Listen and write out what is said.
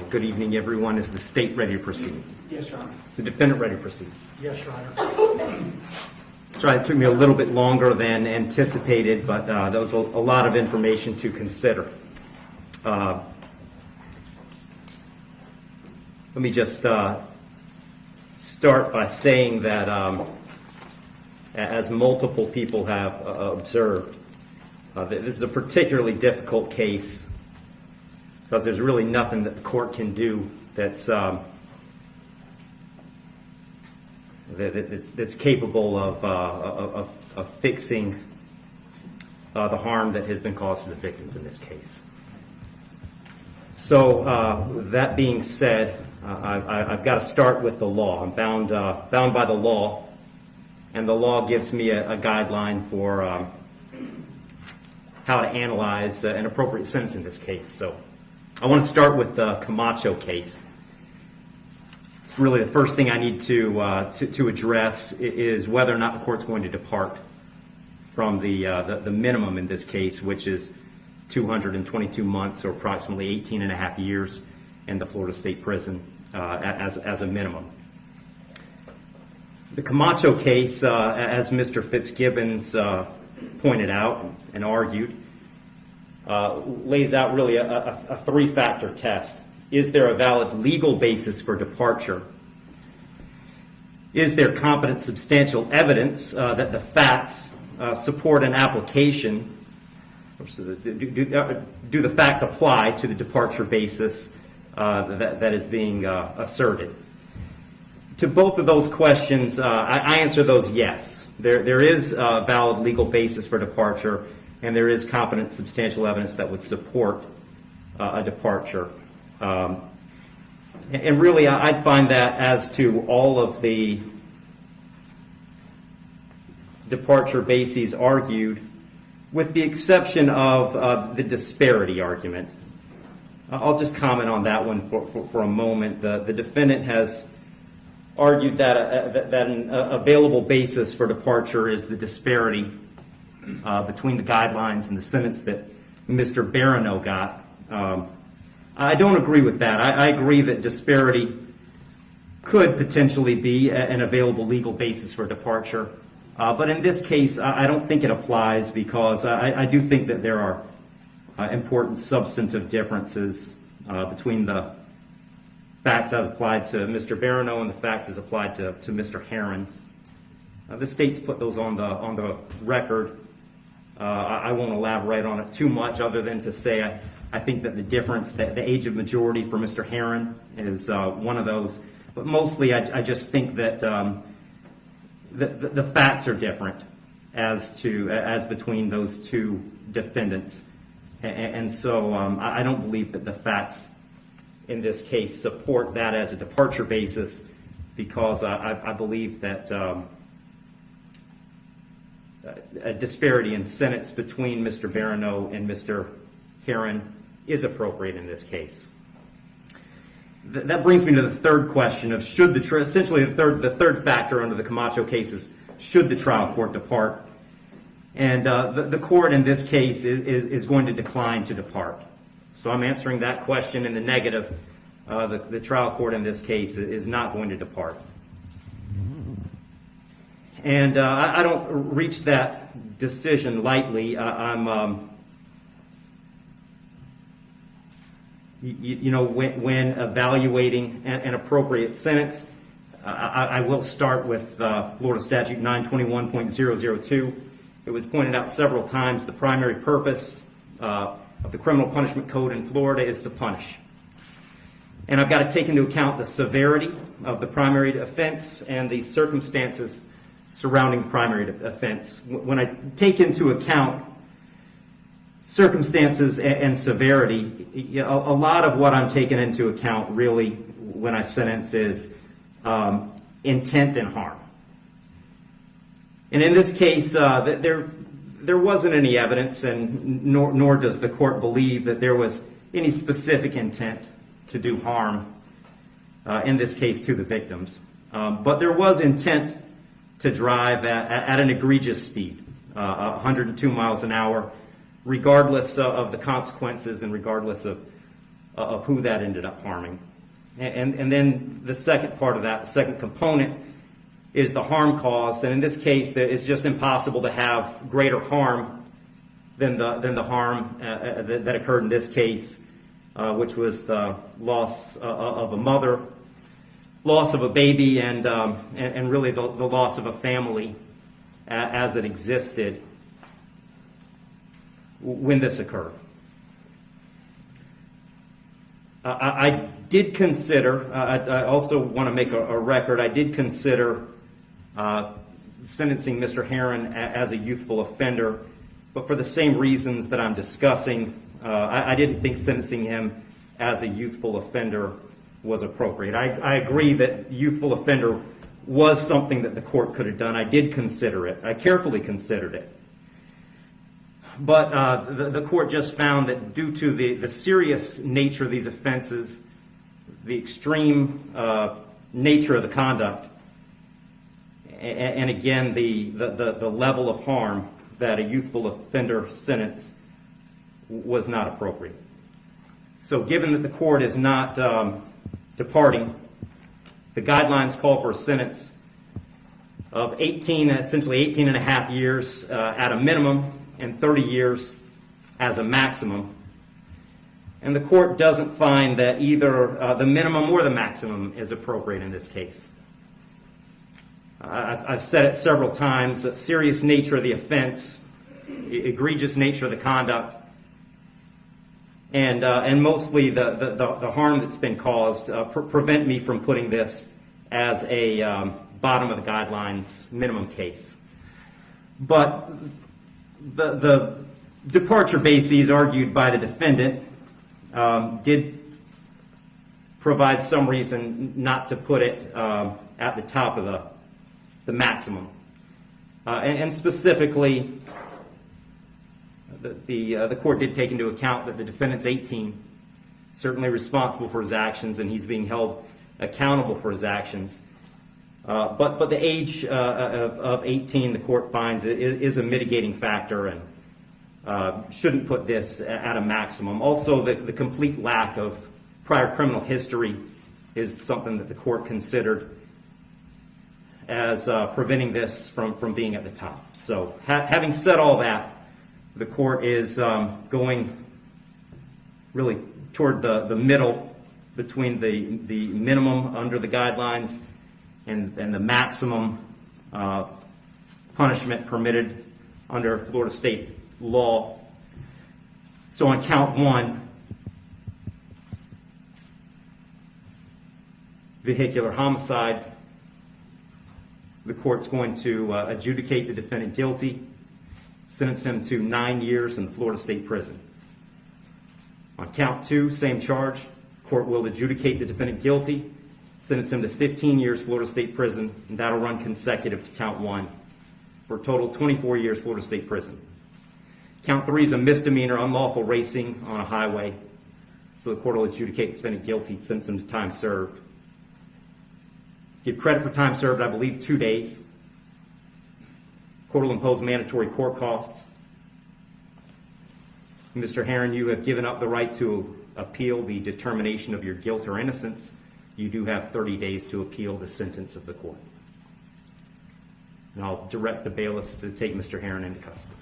Good evening, everyone. Is the state ready to proceed? Yes, Your Honor. Is the defendant ready to proceed? Yes, Your Honor. Sorry, it took me a little bit longer than anticipated, but there was a lot of information to consider. Let me just start by saying that, as multiple people have observed, that this is a particularly difficult case because there's really nothing that the court can do that's capable of fixing the harm that has been caused to the victims in this case. So that being said, I've got to start with the law. I'm bound by the law, and the law gives me a guideline for how to analyze an appropriate sentence in this case. So I want to start with the Camacho case. It's really the first thing I need to address is whether or not the court's going to depart from the minimum in this case, which is 222 months or approximately 18 and a half years in the Florida State Prison as a minimum. The Camacho case, as Mr. Fitzgibbons pointed out and argued, lays out really a three-factor test. Is there a valid legal basis for departure? Is there competent substantial evidence that the facts support an application? Do the facts apply to the departure basis that is being asserted? To both of those questions, I answer those yes. There is a valid legal basis for departure, and there is competent substantial evidence that would support a departure. And really, I'd find that as to all of the departure bases argued, with the exception of the disparity argument. I'll just comment on that one for a moment. The defendant has argued that an available basis for departure is the disparity between the guidelines and the sentence that Mr. Barano got. I don't agree with that. I agree that disparity could potentially be an available legal basis for departure. But in this case, I don't think it applies because I do think that there are important substantive differences between the facts as applied to Mr. Barano and the facts as applied to Mr. Herine. The state's put those on the record. I won't elaborate on it too much other than to say I think that the difference, the age of majority for Mr. Herine is one of those. But mostly I just think that the facts are different as between those two defendants. And so I don't believe that the facts in this case support that as a departure basis because I believe that a disparity in sentence between Mr. Barano and Mr. Herine is appropriate in this case. That brings me to the third question of should essentially the third factor under the Camacho case is should the trial court depart? And the court in this case is going to decline to depart. So I'm answering that question in the negative. The trial court in this case is not going to depart. And I don't reach that decision lightly. When evaluating an appropriate sentence, I will start with Florida Statute 921.002. It was pointed out several times the primary purpose of the criminal punishment code in Florida is to punish. And I've got to take into account the severity of the primary offense and the circumstances surrounding the primary offense. When I take into account circumstances and severity, a lot of what I'm taking into account really when I sentence is intent and harm. And in this case, there wasn't any evidence, and nor does the court believe that there was any specific intent to do harm, in this case to the victims. But there was intent to drive at an egregious speed, 102 miles an hour, regardless of the consequences and regardless of of who that ended up harming. And then the second part of that, the second component, is the harm caused. And in this case, it's just impossible to have greater harm than the harm that occurred in this case, which was the loss of a mother, loss of a baby, and really the loss of a family as it existed when this occurred. I did consider, I also want to make a record, I did consider sentencing Mr. Herine as a youthful offender, but for the same reasons that I'm discussing, I didn't think sentencing him as a youthful offender was appropriate. I agree that youthful offender was something that the court could have done. I did consider it. I carefully considered it. But the court just found that due to the serious nature of these offenses, the extreme nature of the conduct, and again, the level of harm, that a youthful offender sentence was not appropriate. So given that the court is not departing, the guidelines call for a sentence of 18, essentially 18 and a half years at a minimum, and 30 years as a maximum. And the court doesn't find that either the minimum or the maximum is appropriate in this case. I've said it several times, the serious nature of the offense, egregious nature of the conduct, and mostly the harm that's been caused prevent me from putting this as a bottom of the guidelines minimum case. But the departure bases argued by the defendant did provide some reason not to put it at the top of the maximum. And specifically, the court did take into account that the defendant's 18, certainly responsible for his actions, and he's being held accountable for his actions. But the age of 18, the court finds, is a mitigating factor and shouldn't put this at a maximum. Also, the complete lack of prior criminal history is something that the court considered as preventing this from being at the top. So having said all that, the court is going really toward the middle between the minimum under the guidelines and the maximum punishment permitted under Florida state law. So on count one, vehicular homicide, the court's going to adjudicate the defendant guilty, sentence him to 9 years in the Florida State Prison. On count two, same charge, court will adjudicate the defendant guilty, sentence him to 15 years Florida State Prison, and that'll run consecutive to count one for a total of 24 years Florida State Prison. Count three is a misdemeanor, unlawful racing on a highway, so the court will adjudicate the defendant guilty, sentence him to time served. Give credit for time served, I believe, 2 days. Court will impose mandatory court costs. Mr. Herine, you have given up the right to appeal the determination of your guilt or innocence. You do have 30 days to appeal the sentence of the court. And I'll direct the bailiffs to take Mr. Herine into custody.